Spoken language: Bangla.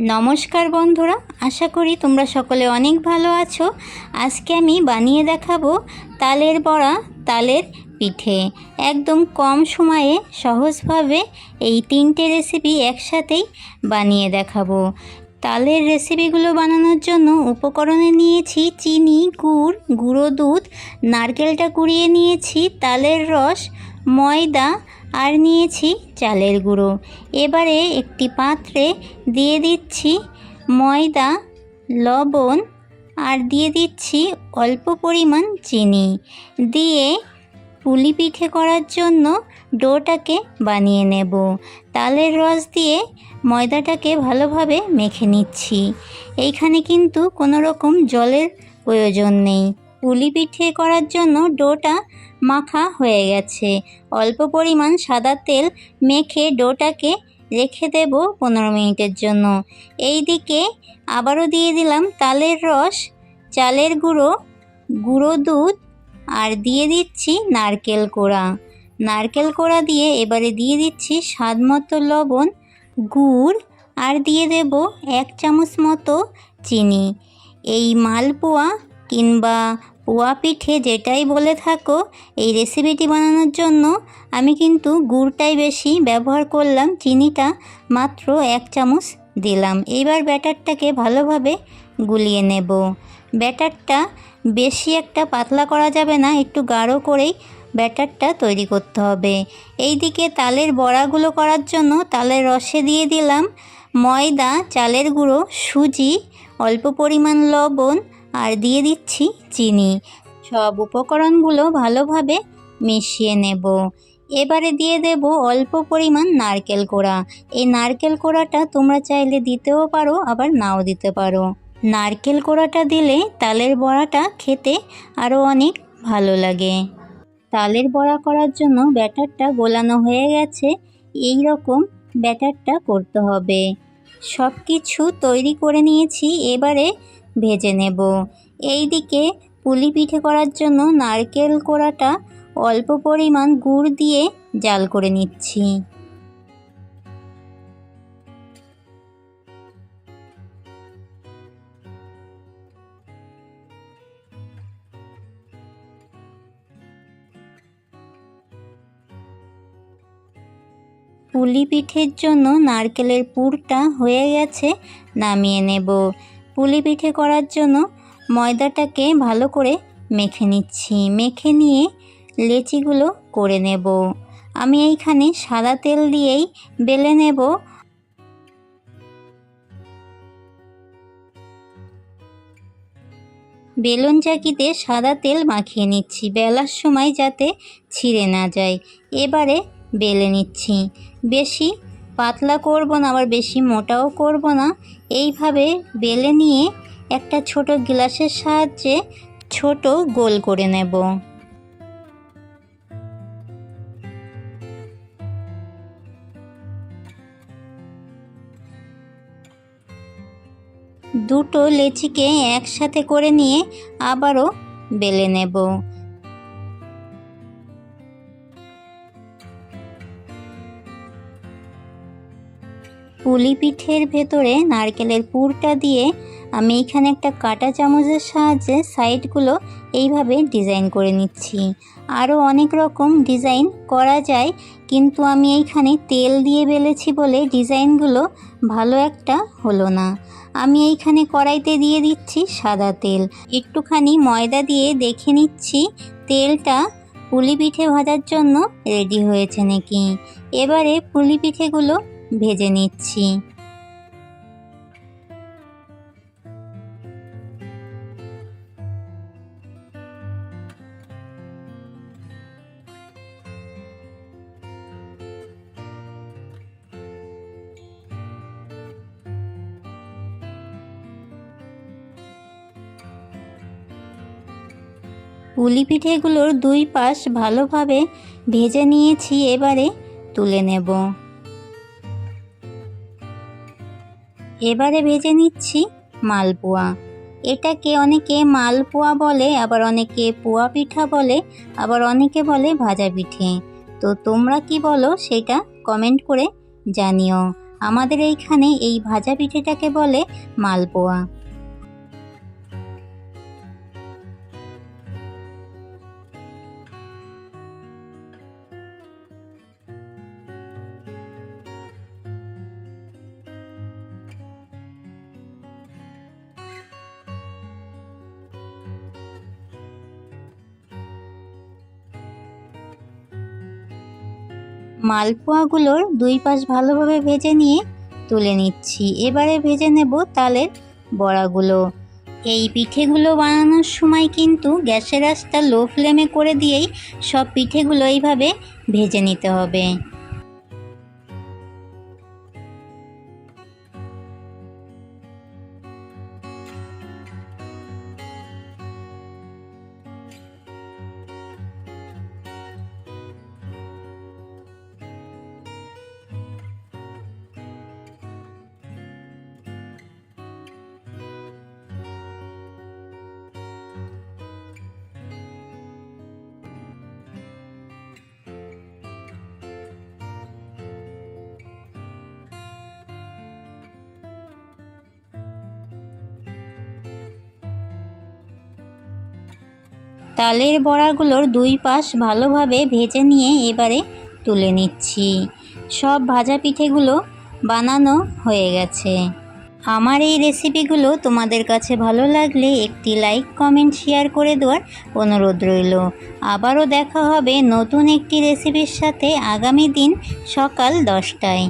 নমস্কার বন্ধুরা, আশা করি তোমরা সকলে অনেক ভালো আছো। আজকে আমি বানিয়ে দেখাবো তালের বড়া, তালের পিঠে। একদম কম সময়ে সহজভাবে এই তিনটে রেসিপি একসাথেই বানিয়ে দেখাবো। তালের রেসিপিগুলো বানানোর জন্য উপকরণে নিয়েছি চিনি, গুড়, গুঁড়ো দুধ, নারকেলটা কুড়িয়ে নিয়েছি, তালের রস, ময়দা আর নিয়েছি চালের গুঁড়ো। এবারে একটি পাত্রে দিয়ে দিচ্ছি ময়দা, লবণ আর দিয়ে দিচ্ছি অল্প পরিমাণ চিনি। দিয়ে পুলি পিঠে করার জন্য ডোটাকে বানিয়ে নেব। তালের রস দিয়ে ময়দাটাকে ভালোভাবে মেখে নিচ্ছি। এইখানে কিন্তু কোনো রকম জলের প্রয়োজন নেই। পুলি পিঠে করার জন্য ডোটা মাখা হয়ে গেছে। অল্প পরিমাণ সাদা তেল মেখে ডোটাকে রেখে দেব 15 মিনিটের জন্য। এই দিকে আবারও দিয়ে দিলাম তালের রস, চালের গুঁড়ো, গুঁড়ো দুধ আর দিয়ে দিচ্ছি নারকেল কোড়া। নারকেল কোড়া দিয়ে এবারে দিয়ে দিচ্ছি স্বাদ মতো লবণ, গুড় আর দিয়ে দেব 1 চামচ মতো চিনি। এই মালপোয়া কিংবা পোয়া পিঠে যেটাই বলে থাকো, এই রেসিপিটি বানানোর জন্য আমি কিন্তু গুড়টাই বেশি ব্যবহার করলাম, চিনিটা মাত্র 1 চামচ দিলাম। এবার ব্যাটারটাকে ভালোভাবে গুলিয়ে নেব। ব্যাটারটা বেশি একটা পাতলা করা যাবে না, একটু গাঢ় করেই ব্যাটারটা তৈরি করতে হবে। এই দিকে তালের বড়াগুলো করার জন্য তালের রসে দিয়ে দিলাম ময়দা, চালের গুঁড়ো, সুজি, অল্প পরিমাণ লবণ আর দিয়ে দিচ্ছি চিনি। সব উপকরণগুলো ভালোভাবে মিশিয়ে নেব। এবারে দিয়ে দেব অল্প পরিমাণ নারকেল কোড়া। এই নারকেল কোড়াটা তোমরা চাইলে দিতেও পারো, আবার নাও দিতে পারো। নারকেল কোড়াটা দিলে তালের বড়াটা খেতে আরও অনেক ভালো লাগে। তালের বড়া করার জন্য ব্যাটারটা গোলানো হয়ে গেছে। এই রকম ব্যাটারটা করতে হবে। সব কিছু তৈরি করে নিয়েছি, এবারে ভেজে নেব। এই দিকে পুলি পিঠে করার জন্য নারকেল কোড়াটা অল্প পরিমাণ গুড় দিয়ে জাল করে নিচ্ছি। পুলি পিঠের জন্য নারকেলের পুরটা হয়ে গেছে, নামিয়ে নেব। পুলি পিঠে করার জন্য ময়দাটাকে ভালো করে মেখে নিচ্ছি। মেখে নিয়ে লেচিগুলো করে নেব। আমি এইখানে সাদা তেল দিয়েই বেলে নেব। বেলুন চাকিতে সাদা তেল মাখিয়ে নিচ্ছি, বেলার সময় যাতে ছিঁড়ে না যায়। এবারে বেলে নিচ্ছি। বেশি পাতলা করব না, আবার বেশি মোটাও করব না। এইভাবে বেলে নিয়ে একটা ছোট গ্লাসের সাহায্যে ছোট গোল করে নেব। দুটো লেচিকে একসাথে করে নিয়ে আবারও বেলে নেব। পুলি পিঠের ভেতরে নারকেলের পুরটা দিয়ে আমি এখানে একটা কাঁটা চামচের সাহায্যে সাইডগুলো এইভাবে ডিজাইন করে নিচ্ছি। আরও অনেক রকম ডিজাইন করা যায়, কিন্তু আমি এইখানে তেল দিয়ে বেলেছি বলে ডিজাইনগুলো ভালো একটা হলো না। আমি এইখানে কড়াইতে দিয়ে দিচ্ছি সাদা তেল। একটুখানি ময়দা দিয়ে দেখে নিচ্ছি তেলটা পুলি পিঠে ভাজার জন্য রেডি হয়েছে নাকি। এবারে পুলি পিঠেগুলো ভেজে নিচ্ছি। পুলি পিঠেগুলোর দুই পাশ ভালোভাবে ভেজে নিয়েছি, এবারে তুলে নেব। এবারে ভেজে নিচ্ছি মালপোয়া। এটাকে অনেকে মালপোয়া বলে, আবার অনেকে পোয়া পিঠা বলে, আবার অনেকে বলে ভাজা পিঠে। তো তোমরা কি বলো সেটা কমেন্ট করে জানিও। আমাদের এইখানে এই ভাজা পিঠেটাকে বলে মালপোয়া। মালপোয়াগুলোর দুই পাশ ভালোভাবে ভেজে নিয়ে তুলে নিচ্ছি। এবারে ভেজে নেব তালের বড়াগুলো। এই পিঠেগুলো বানানোর সময় কিন্তু গ্যাসের আঁচটা লো ফ্লেমে করে দিয়েই সব পিঠেগুলো এইভাবে ভেজে নিতে হবে। তালের বড়াগুলোর দুই পাশ ভালোভাবে ভেজে নিয়ে এবারে তুলে নিচ্ছি। সব ভাজা পিঠেগুলো বানানো হয়ে গেছে। আমার এই রেসিপিগুলো তোমাদের কাছে ভালো লাগলে একটি লাইক, কমেন্ট, শেয়ার করে দেওয়ার অনুরোধ রইল। আবারও দেখা হবে নতুন একটি রেসিপির সাথে আগামী দিন সকাল 10টায়।